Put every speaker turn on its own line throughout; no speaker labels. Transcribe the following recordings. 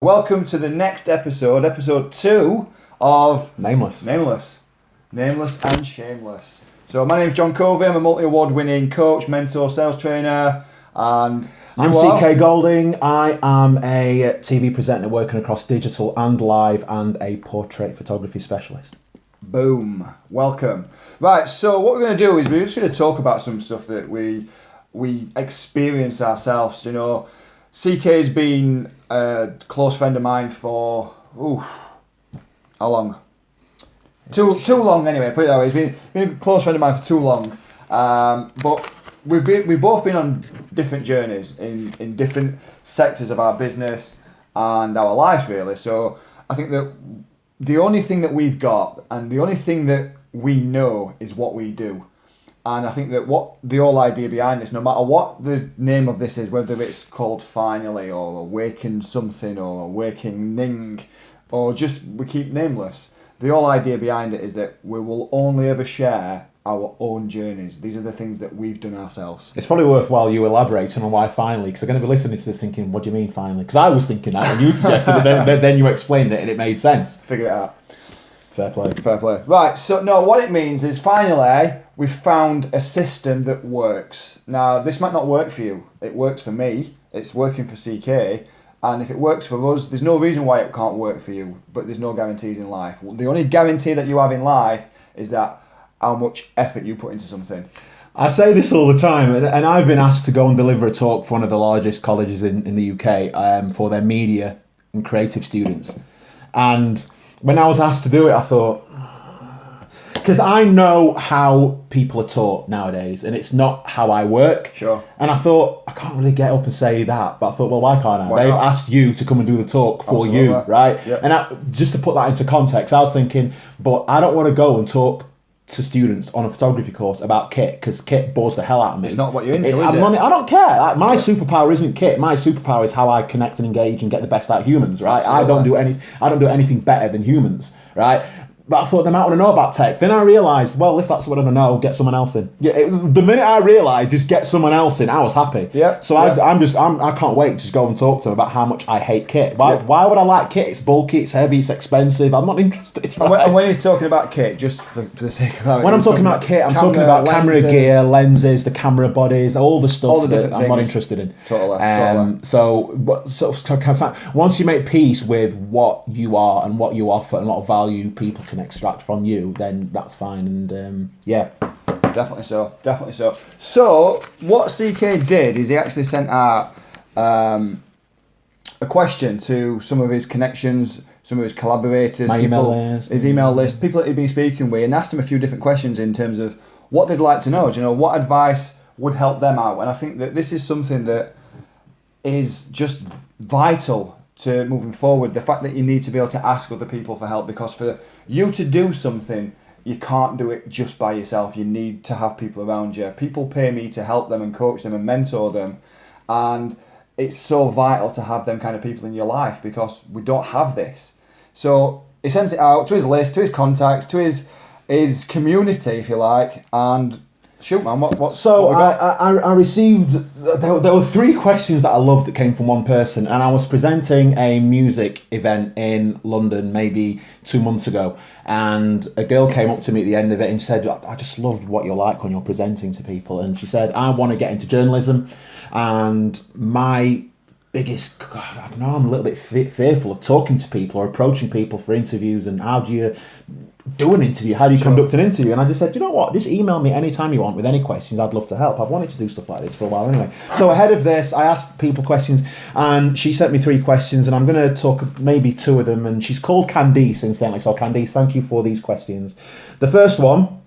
Welcome to the next episode 2 of
Nameless
and Shameless. So my name's John Covey, I'm a multi-award winning coach, mentor, sales trainer, and
I'm CK Goldiing. I am a TV presenter working across digital and live and a portrait photography specialist.
Boom. Welcome. Right, so what we're going to do is we're just going to talk about some stuff that we experience ourselves. You know, CK's been a close friend of mine for, how long? Too long anyway, put it that way. He's been a close friend of mine for too long. But we've both been on different journeys in different sectors of our business and our lives, really. So I think that the only thing that we've got and the only thing that we know is what we do. And I think that what the whole idea behind this, no matter what the name of this is, whether it's called Finally or Awaken Something or Awakening or just we keep nameless, the whole idea behind it is that we will only ever share our own journeys. These are the things that we've done ourselves.
It's probably worthwhile you elaborating on why finally, because they're going to be listening to this thinking, what do you mean finally? Because I was thinking that when you suggested it, then you explained it and it made sense.
Figure it out.
Fair play.
Fair play. Right, so no, what it means is finally we've found a system that works. Now, this might not work for you. It works for me. It's working for CK. And if it works for us, there's no reason why it can't work for you. But there's no guarantees in life. The only guarantee that you have in life is that how much effort you put into something.
I say this all the time, and I've been asked to go and deliver a talk for one of the largest colleges in the UK for their media and creative students. And when I was asked to do it, I thought, because I know how people are taught nowadays, and it's not how I work.
Sure.
And I thought, I can't really get up and say that, but I thought, well, why can't I? They've asked you to come and do the talk for
Absolutely.
you, right?
Yep.
And just to put that into context, I was thinking, but I don't want to go and talk to students on a photography course about kit, because kit bores the hell out of me.
It's not what you're into, is it?
I don't care. Like, my superpower isn't kit. My superpower is how I connect and engage and get the best out of humans, right?
Absolutely.
I don't do anything better than humans, right? But I thought they might want to know about tech. Then I realised, well, if that's what I want to know, get someone else in. Yeah, it was the minute I realised, just get someone else in, I was happy.
Yeah.
So I can't wait to just go and talk to them about how much I hate kit. Why would I like kit? It's bulky, it's heavy, it's expensive. I'm not interested. Right?
And when he's talking about kit, just for the sake of that,
when I'm talking about kit, I'm talking about camera gear, lenses, the camera bodies, all the stuff
all the
that I'm not interested in.
Totally.
So once you make peace with what you are and what you offer and what value people can extract from you, then that's fine. And yeah.
Definitely so. So what CK did is he actually sent out a question to some of his connections, some of his collaborators, his email list, people that he'd been speaking with, and asked him a few different questions in terms of what they'd like to know. Do you know, what advice would help them out? And I think that this is something that is just vital to moving forward. The fact that you need to be able to ask other people for help, because for you to do something, you can't do it just by yourself. You need to have people around you. People pay me to help them and coach them and mentor them. And it's so vital to have them kind of people in your life, because we don't have this. So he sent it out to his list, to his contacts, to his community, if you like, and shoot, man, what we got?
I received, there were 3 questions that I loved that came from one person, and I was presenting a music event in London maybe 2 months ago, and a girl came up to me at the end of it and said, I just loved what you're like when you're presenting to people. And she said, I want to get into journalism, and my biggest, I don't know, I'm a little bit fearful of talking to people or approaching people for interviews, and how do you do an interview? How do you conduct an interview? And I just said, you know what, just email me anytime you want with any questions. I'd love to help. I've wanted to do stuff like this for a while anyway. So ahead of this, I asked people questions, and she sent me 3 questions, and I'm going to talk maybe 2 of them. And she's called Candice, incidentally. So Candice, thank you for these questions. The first one: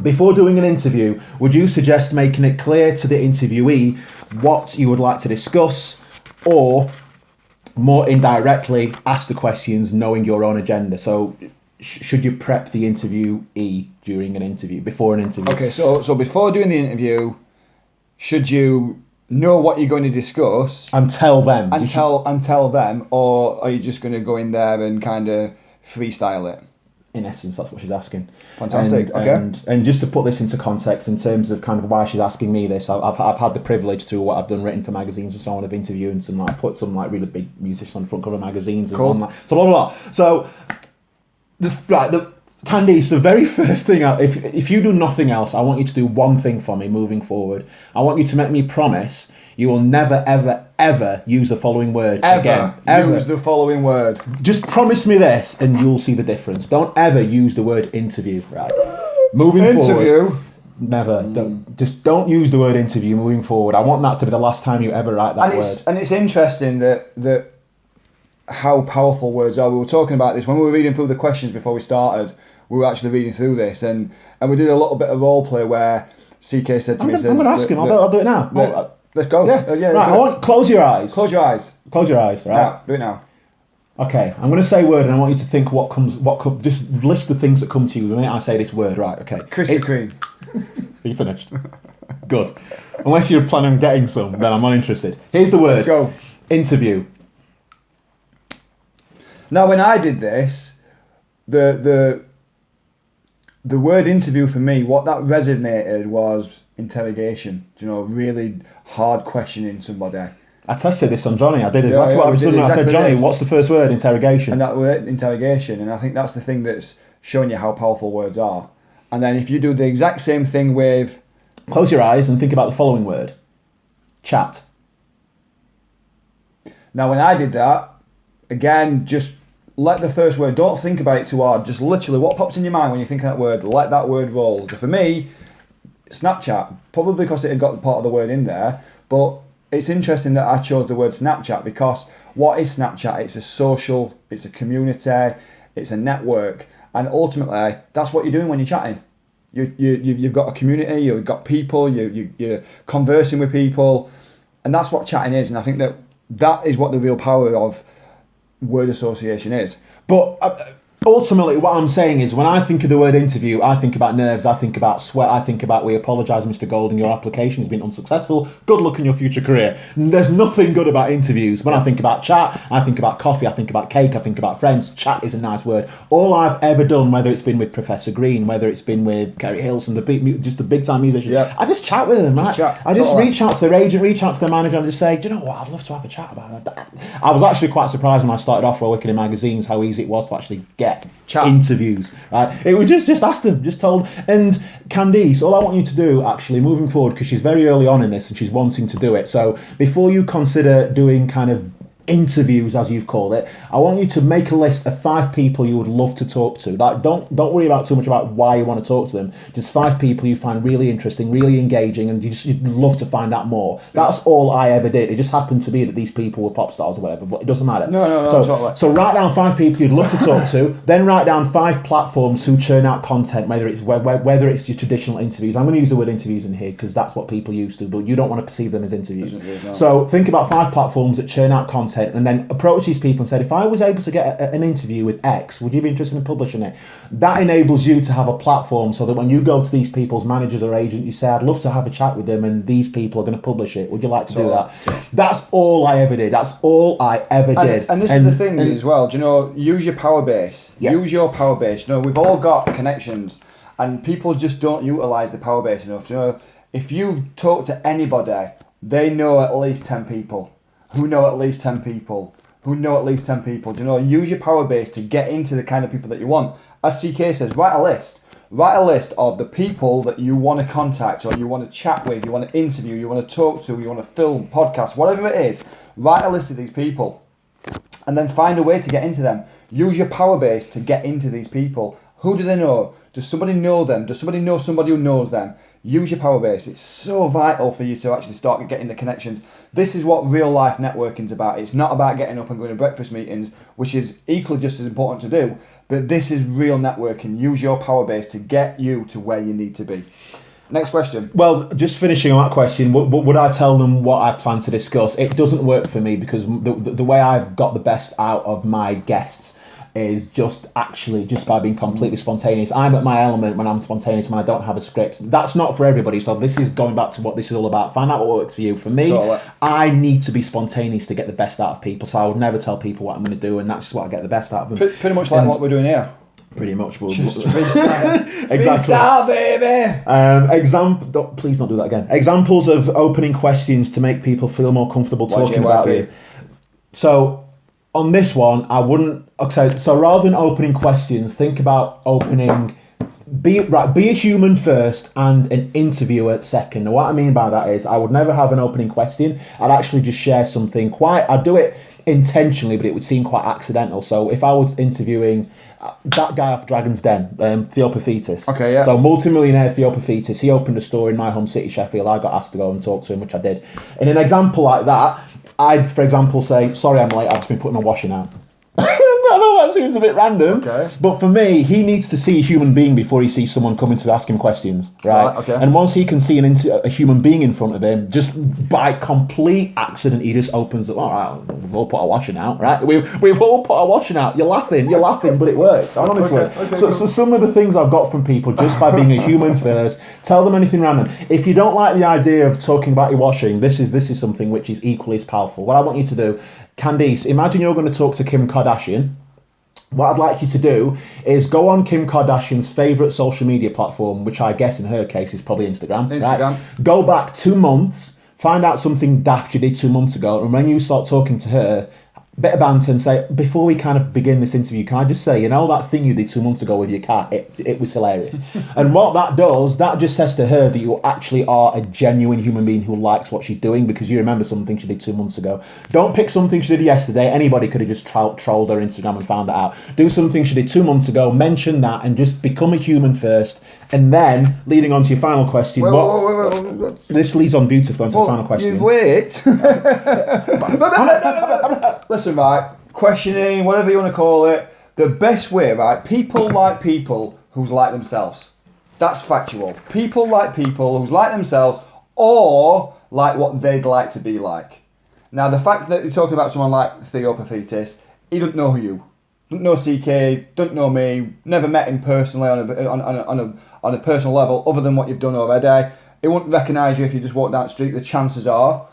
before doing an interview, would you suggest making it clear to the interviewee what you would like to discuss, or more indirectly ask the questions knowing your own agenda? So should you prep the interviewee during an interview, before an interview?
Okay, so before doing the interview, should you know what you're going to discuss
and tell them?
And tell them, or are you just going to go in there and kind of freestyle it?
In essence, that's what she's asking.
Fantastic.
And just to put this into context, in terms of kind of why she's asking me this, I've had the privilege through what I've done, written for magazines and so on, of interviewing some, like, put some like really big musicians on the front cover of magazines and online. So blah blah blah. So Candice, the very first thing, if you do nothing else, I want you to do one thing for me moving forward. I want you to make me promise you will never, ever, ever use the following word again. Ever
use the following word.
Just promise me this, and you'll see the difference. Don't ever use the word interview. Right? Moving forward. Never. Don't use the word interview moving forward. I want that to be the last time you ever write that word.
And it's interesting that how powerful words are. We were talking about this when we were reading through the questions before we started. We were actually reading through this, and we did a little bit of role play where CK said to me,
I'm going to ask him. I'll do it now.
Let's go.
Yeah. Right. Close your eyes.
Close your eyes.
Close your eyes. Right.
Yeah, do it now.
Okay. I'm going to say a word, and I want you to think what comes. Just list the things that come to you the minute I say this word. Right. Okay.
Krispy Kreme.
Are you finished? Good. Unless you're planning on getting some, then I'm not interested. Here's the word.
Let's go.
Interview.
Now, when I did this, the word interview for me, what that resonated was interrogation. Do you know, really hard questioning somebody.
I tested this on Johnny. I did exactly what I was doing. I said, Johnny, what's the first word? Interrogation.
And that word, interrogation. And I think that's the thing that's showing you how powerful words are. And then if you do the exact same thing with...
Close your eyes and think about the following word. Chat.
Now, when I did that, again, just let the first word, don't think about it too hard. Just literally what pops in your mind when you think of that word, let that word roll. For me, Snapchat, probably because it had got part of the word in there, but it's interesting that I chose the word Snapchat because what is Snapchat? It's a social, it's a community, it's a network, and ultimately that's what you're doing when you're chatting. You've got a community, you've got people, you're conversing with people, and that's what chatting is. And I think that is what the real power of word association is.
But ultimately what I'm saying is when I think of the word interview, I think about nerves, I think about sweat, I think about we apologise, Mr. Goldiing, your application has been unsuccessful, good luck in your future career. There's nothing good about interviews. When I think about chat, I think about coffee, I think about cake, I think about friends. Chat is a nice word. All I've ever done, whether it's been with Professor Green, whether it's been with Kerry Hilson, just the big time musicians, I just chat with them, right? I just reach out to their agent, reach out to their manager and just say, do you know what, I'd love to have a chat about it. I was actually quite surprised when I started off working in magazines how easy it was to actually get interviews, right? It was just ask them, just told. And Candice, all I want you to do actually moving forward, because she's very early on in this and she's wanting to do it, so before you consider doing kind of interviews, as you've called it, I want you to make a list of 5 people you would love to talk to. Like, don't worry about too much about why you want to talk to them. Just 5 people you find really interesting, really engaging, and you'd love to find out more. That's all I ever did. It just happened to be that these people were pop stars or whatever, but it doesn't matter.
No, totally.
So write down 5 people you'd love to talk to, then write down 5 platforms who churn out content, whether it's your traditional interviews. I'm going to use the word interviews in here because that's what people used to, but you don't want to perceive them as interviews. So think about 5 platforms that churn out content, and then approach these people and said, if I was able to get an interview with X, would you be interested in publishing it? That enables you to have a platform so that when you go to these people's managers or agent, you say, I'd love to have a chat with them and these people are going to publish it. Would you like to do that? That's all I ever did. That's all I ever did.
And this is the thing as well, do you know, use your power base. Yeah. Use your power base. You know, we've all got connections and people just don't utilise the power base enough. You know, if you've talked to anybody, they know at least 10 people. Who know at least 10 people, who know at least 10 people. Do you know, use your power base to get into the kind of people that you want. As CK says, write a list. Write a list of the people that you want to contact or you want to chat with, you want to interview, you want to talk to, you want to film, podcast, whatever it is. Write a list of these people and then find a way to get into them. Use your power base to get into these people. Who do they know? Does somebody know them? Does somebody know somebody who knows them? Use your power base. It's so vital for you to actually start getting the connections. This is what real life networking is about. It's not about getting up and going to breakfast meetings, which is equally just as important to do, but this is real networking. Use your power base to get you to where you need to be. Next question.
Well, just finishing on that question, would I tell them what I plan to discuss? It doesn't work for me because the way I've got the best out of my guests is just by being completely spontaneous. I'm at my element when I'm spontaneous, when I don't have a script. That's not for everybody, so this is going back to what this is all about. Find out what works for you. For me, I need to be spontaneous to get the best out of people, so I would never tell people what I'm going to do, and that's just what I get the best out of them.
Pretty much like what we're doing here.
Pretty much.
Just freestyle.
Exactly.
Freestyle, baby.
Please don't do that again. Examples of opening questions to make people feel more comfortable talking about you. So on this one, I wouldn't. Okay, so rather than opening questions, think about opening. Be a human first and an interviewer second. And what I mean by that is, I would never have an opening question. I'd actually just share something I'd do it intentionally, but it would seem quite accidental. So if I was interviewing that guy off Dragon's Den, Theopophetus.
Okay, yeah.
So multimillionaire Theopophetus, he opened a store in my home city, Sheffield. I got asked to go and talk to him, which I did. In an example like that, I'd, for example, say, sorry I'm late, I've just been putting my washing out. I know that seems a bit random,
okay.
But for me, he needs to see a human being before he sees someone coming to ask him questions, right?
Okay.
And once he can see a human being in front of him, just by complete accident, he just opens it. All right, we've all put our washing out, right? We've all put our washing out. You're laughing, but it works, honestly.
Okay,
so some of the things I've got from people just by being a human first, tell them anything random. If you don't like the idea of talking about your washing, this is something which is equally as powerful. What I want you to do, Candice, imagine you're going to talk to Kim Kardashian. What I'd like you to do is go on Kim Kardashian's favourite social media platform, which I guess in her case is probably Instagram. Right? Go back 2 months, find out something daft you did 2 months ago, and when you start talking to her, bit of banter and say, before we kind of begin this interview, can I just say, that thing you did 2 months ago with your cat, it was hilarious. And what that does, that just says to her that you actually are a genuine human being who likes what she's doing because you remember something she did 2 months ago. Don't pick something she did yesterday. Anybody could have just trolled her Instagram and found that out. Do something she did 2 months ago, mention that, and just become a human first. And then, leading on to your final question,
wait.
This leads on beautifully onto the final question.
Wait. Listen, right, questioning, whatever you want to call it, the best way, right, people like people who's like themselves. That's factual. People like people who's like themselves or like what they'd like to be like. Now, the fact that you're talking about someone like Theopophetus, he doesn't know you. Doesn't know CK, doesn't know me, never met him personally on a personal level other than what you've done already. He wouldn't recognise you if you just walked down the street, the chances are.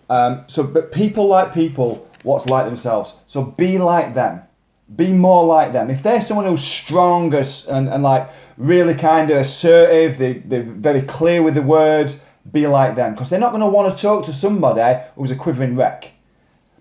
But people like people what's like themselves. So be like them. Be more like them. If they're someone who's strong and like really kind of assertive, they're very clear with the words, be like them. Because they're not going to want to talk to somebody who's a quivering wreck.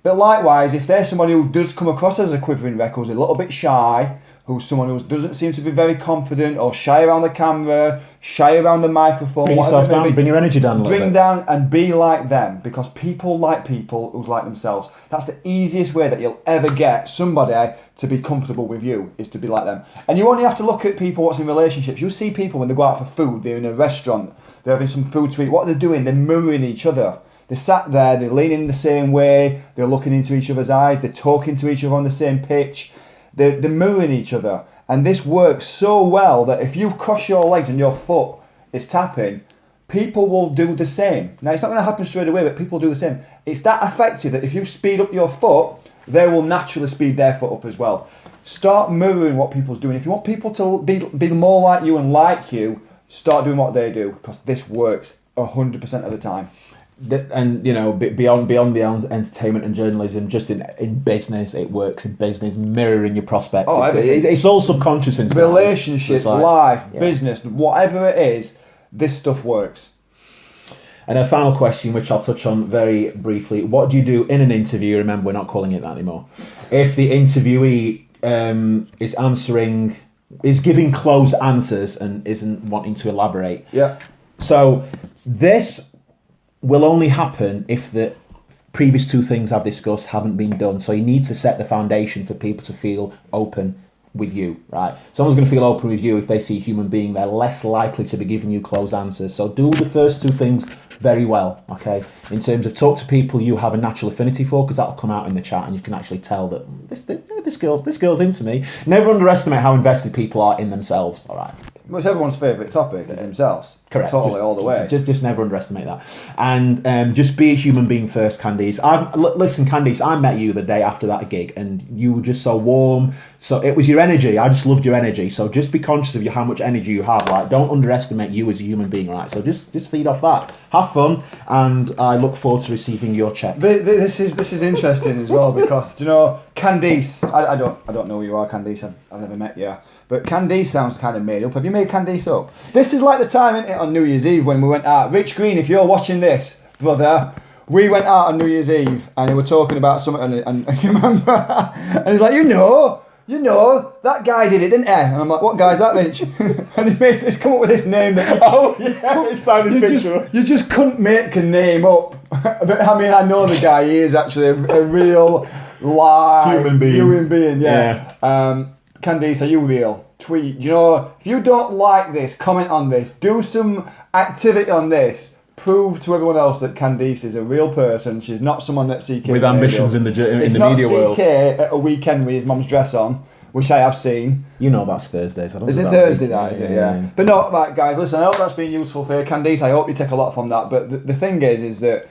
But likewise, if there's someone who does come across as a quivering wreck, who's a little bit shy, who's someone who doesn't seem to be very confident or shy around the camera, shy around the microphone,
bring yourself down, bring your energy down a little bit.
Bring down and be like them, because people like people who's like themselves. That's the easiest way that you'll ever get somebody to be comfortable with you, is to be like them. And you only have to look at people what's in relationships. You'll see people when they go out for food, they're in a restaurant, they're having some food to eat. What are they doing? They're mirroring each other. They're sat there, they're leaning the same way, they're looking into each other's eyes, they're talking to each other on the same pitch, they're mirroring each other. And this works so well that if you cross your legs and your foot is tapping, people will do the same. Now, it's not going to happen straight away, but people do the same. It's that effective that if you speed up your foot, they will naturally speed their foot up as well. Start mirroring what people's doing. If you want people to be more like you and like you, start doing what they do, because this works 100% of the time.
And beyond the entertainment and journalism, just in business, it works in business, mirroring your prospects. It's all subconscious in
relationships, life, business, whatever it is, this stuff works.
And a final question, which I'll touch on very briefly: what do you do in an interview? Remember, we're not calling it that anymore. If the interviewee is giving closed answers and isn't wanting to elaborate.
Yeah.
So this will only happen if the previous two things I've discussed haven't been done. So you need to set the foundation for people to feel open with you, right? Someone's going to feel open with you if they see a human being. They're less likely to be giving you closed answers. So do the first two things very well, okay? In terms of talk to people you have a natural affinity for, because that'll come out in the chat and you can actually tell that this girl's into me. Never underestimate how invested people are in themselves, all right?
It's everyone's favourite topic is themselves.
Correct.
Totally, all the way.
Just never underestimate that. And just be a human being first, Candice. Listen, Candice, I met you the day after that gig, and you were just so warm. So it was your energy. I just loved your energy. So just be conscious of how much energy you have. Like, don't underestimate you as a human being, right? So just feed off that. Have fun, and I look forward to receiving your check.
This is interesting as well because, you know, Candice, I don't know who you are, Candice. I've never met you. But Candice sounds kind of made up. Have you made Candice up? This is like the time, isn't it, on New Year's Eve when we went out. Rich Green, if you're watching this, brother, we went out on New Year's Eve and they were talking about something and I can remember. And he's like, you know, that guy did it, didn't he? And I'm like, what guy's that, Rich? And he's come up with this name that
It sounded fictional.
You just couldn't make a name up. But I mean, I know the guy. He is actually a real live human being. Yeah. Candice, are you real? Tweet. You know, if you don't like this, comment on this. Do some activity on this. Prove to everyone else that Candice is a real person. She's not someone that CK
with ambitions in the media world.
It's not CK at a weekend with his mum's dress on, which I have seen.
You know that's Thursdays.
Is it Thursday night? Is it? Yeah. But no, right, guys. Listen, I hope that's been useful for you, Candice. I hope you take a lot from that. But the thing is that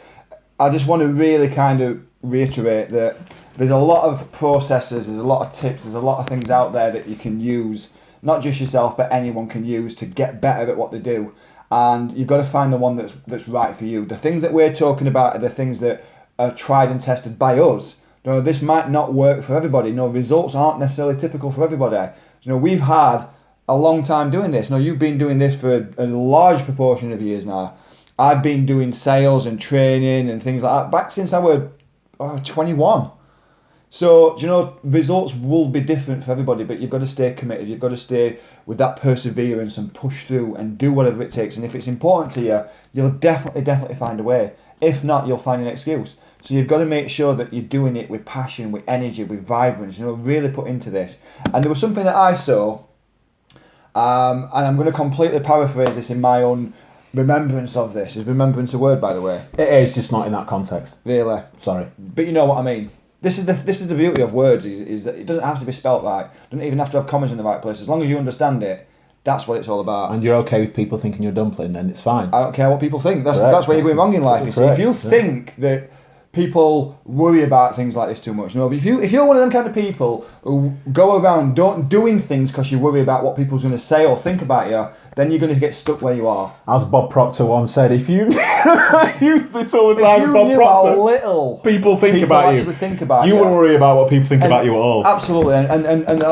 I just want to really kind of reiterate that there's a lot of processes, there's a lot of tips, there's a lot of things out there that you can use, not just yourself, but anyone can use to get better at what they do. And you've got to find the one that's right for you. The things that we're talking about are the things that are tried and tested by us. You know, this might not work for everybody. No, results aren't necessarily typical for everybody. You know, we've had a long time doing this. Now, you've been doing this for a large proportion of years now. I've been doing sales and training and things like that back since I was 21. So, you know, results will be different for everybody, but you've got to stay committed. You've got to stay with that perseverance and push through and do whatever it takes. And if it's important to you, you'll definitely find a way. If not, you'll find an excuse. So you've got to make sure that you're doing it with passion, with energy, with vibrance, you know, really put into this. And there was something that I saw, and I'm going to completely paraphrase this in my own remembrance of this. Is remembrance a word, by the way?
It is, just not in that context.
Really?
Sorry.
But you know what I mean. This is the beauty of words is that it doesn't have to be spelt right. It doesn't even have to have commas in the right place. As long as you understand it, that's what it's all about.
And you're okay with people thinking you're a dumpling, then it's fine.
I don't care what people think. That's where you're going wrong in life. You see, if you think that people worry about things like this too much, no. But if you're one of them kind of people who go around doing things because you worry about what people's going to say or think about you, then you're going to get stuck where you are.
As Bob Proctor once said, if you I use this all the time, Bob Proctor,
how little
people think about you,
you
won't worry about what people think about you at all.
Absolutely, and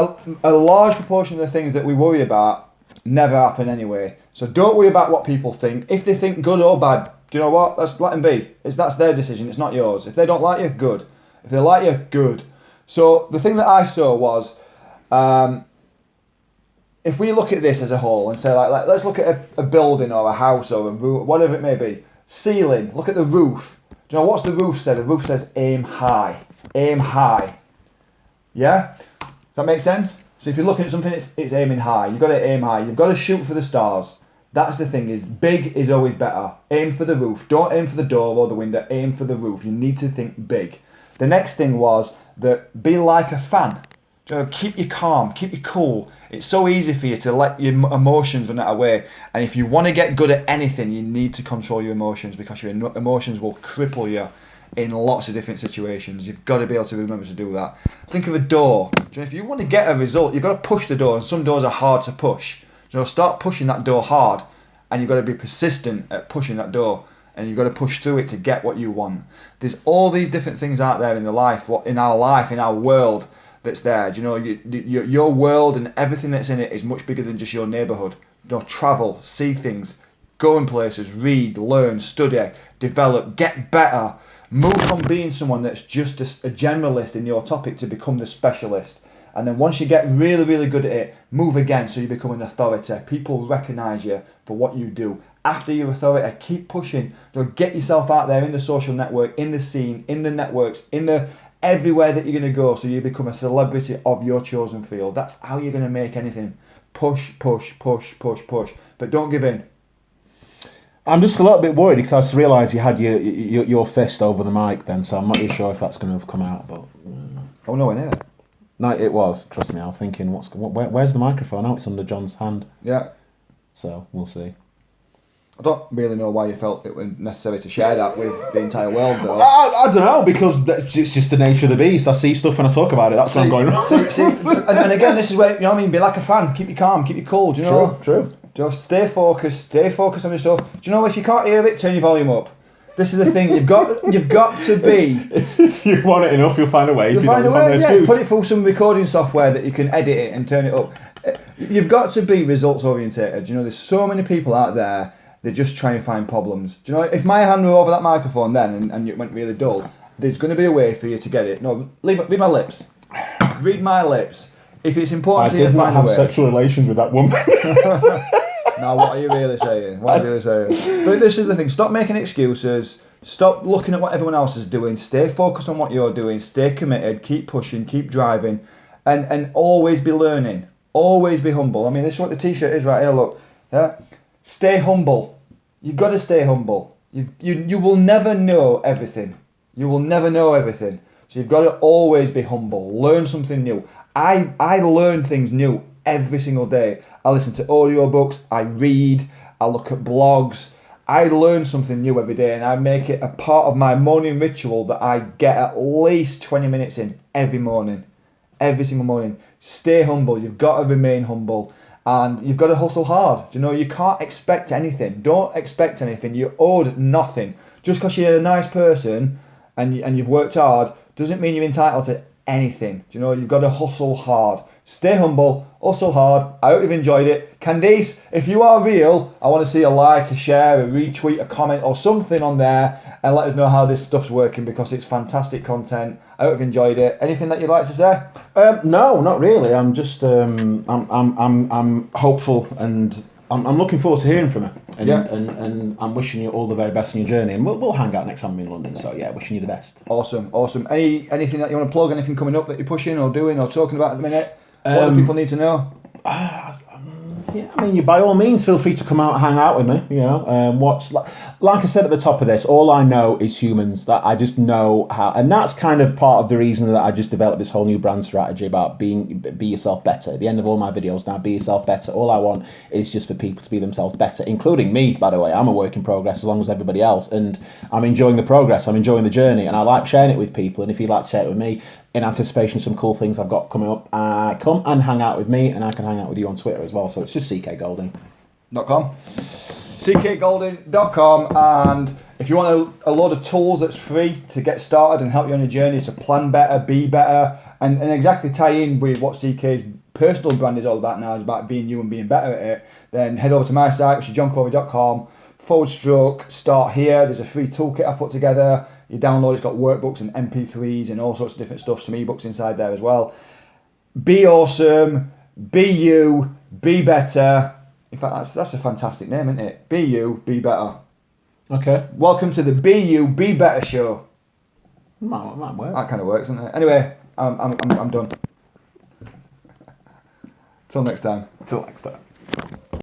a large proportion of the things that we worry about never happen anyway. So don't worry about what people think. If they think good or bad, do you know what? Let's let them be. That's their decision. It's not yours. If they don't like you, good. If they like you, good. So the thing that I saw was, if we look at this as a whole and say like let's look at a building or a house or a roof, whatever it may be. Ceiling. Look at the roof. Do you know what's the roof say? The roof says aim high. Aim high. Yeah? Does that make sense? So if you're looking at something, it's aiming high. You've got to aim high. You've got to shoot for the stars. That's the thing, is big is always better. Aim for the roof. Don't aim for the door or the window. Aim for the roof. You need to think big. The next thing was that be like a fan. Keep you calm. Keep you cool. It's so easy for you to let your emotions run out of way. And if you want to get good at anything, you need to control your emotions, because your emotions will cripple you in lots of different situations. You've got to be able to remember to do that. Think of a door. If you want to get a result, you've got to push the door. And some doors are hard to push. Start pushing that door hard, and you've got to be persistent at pushing that door, and you've got to push through it to get what you want. There's all these different things out there in our world that's there. Your world and everything that's in it is much bigger than just your neighbourhood. Travel, see things, go in places, read, learn, study, develop, get better. Move from being someone that's just a generalist in your topic to become the specialist. And then once you get really, really good at it, move again so you become an authority. People recognise you for what you do. After your authority, keep pushing. Get yourself out there in the social network, in the scene, in the networks, everywhere that you're going to go, so you become a celebrity of your chosen field. That's how you're going to make anything. Push, push, push, push, push. But don't give in.
I'm just a little bit worried because I just realised you had your fist over the mic then, so I'm not really sure if that's going to have come out. But
oh, no, I know.
No, it was. Trust me, I was thinking, where's the microphone? Oh, it's under John's hand.
Yeah.
So we'll see.
I don't really know why you felt it was necessary to share that with the entire world, though.
I don't know, because it's just the nature of the beast. I see stuff when I talk about it. That's what I'm going on.
And again, this is where, you know what I mean, be like a fan. Keep you calm, keep you cool, do you know?
True.
Just stay focused on your stuff. Do you know, if you can't hear it, turn your volume up. This is the thing, you've got to be...
If you want it enough, you'll find a way.
You'll find a way, yeah. Put it through some recording software that you can edit it and turn it up. You've got to be results orientated. You know, there's so many people out there, they just try and find problems. Do you know, if my hand were over that microphone then and it went really dull, there's going to be a way for you to get it. No, read my lips. Read my lips. If it's important to you to find a way.
I did not have sexual relations with that woman.
Now, what are you really saying? But this is the thing. Stop making excuses. Stop looking at what everyone else is doing. Stay focused on what you're doing. Stay committed. Keep pushing. Keep driving. And always be learning. Always be humble. I mean, this is what the t-shirt is right here. Look. Yeah. Stay humble. You've got to stay humble. You will never know everything. You will never know everything. So you've got to always be humble. Learn something new. I learn things new every single day. I listen to audiobooks, I read, I look at blogs. I learn something new every day, and I make it a part of my morning ritual that I get at least 20 minutes in every morning. Every single morning. Stay humble. You've got to remain humble, and you've got to hustle hard. You know, you can't expect anything. Don't expect anything. You're owed nothing. Just because you're a nice person and you've worked hard doesn't mean you're entitled to anything. Do you know, you've got to hustle hard. Stay humble, hustle hard. I hope you've enjoyed it. Candice, if you are real, I want to see a like, a share, a retweet, a comment or something on there, and let us know how this stuff's working, because it's fantastic content. I hope you've enjoyed it. Anything that you'd like to say?
No, not really. I'm just I'm hopeful, and I'm looking forward to hearing from you. And I'm wishing you all the very best in your journey. And we'll hang out next time I'm in London. So yeah, wishing you the best.
Awesome. Anything that you want to plug? Anything coming up that you're pushing or doing or talking about at the minute? What do people need to know?
Yeah, I mean, by all means, feel free to come out and hang out with me. You know, watch. Like I said at the top of this, all I know is humans. That I just know how, and that's kind of part of the reason that I just developed this whole new brand strategy about be yourself better. At the end of all my videos now, be yourself better. All I want is just for people to be themselves better, including me. By the way, I'm a work in progress as long as everybody else, and I'm enjoying the progress. I'm enjoying the journey, and I like sharing it with people. And if you'd like to share it with me, in anticipation of some cool things I've got coming up, come and hang out with me, and I can hang out with you on Twitter as well. So it's just CK Goldiing.com.
CKGoldiing.com, and if you want a load of tools that's free to get started and help you on your journey to plan better, be better, and exactly tie in with what CK's personal brand is all about now, is about being you and being better at it, then head over to my site, which is johncovey.com/start here. There's a free toolkit I put together. You download, it's got workbooks and MP3s and all sorts of different stuff, some ebooks inside there as well. Be awesome, be you, be better. In fact, that's a fantastic name, isn't it? Be you, be better.
Okay.
Welcome to the Be You, Be Better show.
Might work.
That kind of works, doesn't it? Anyway, I'm done. Till next time.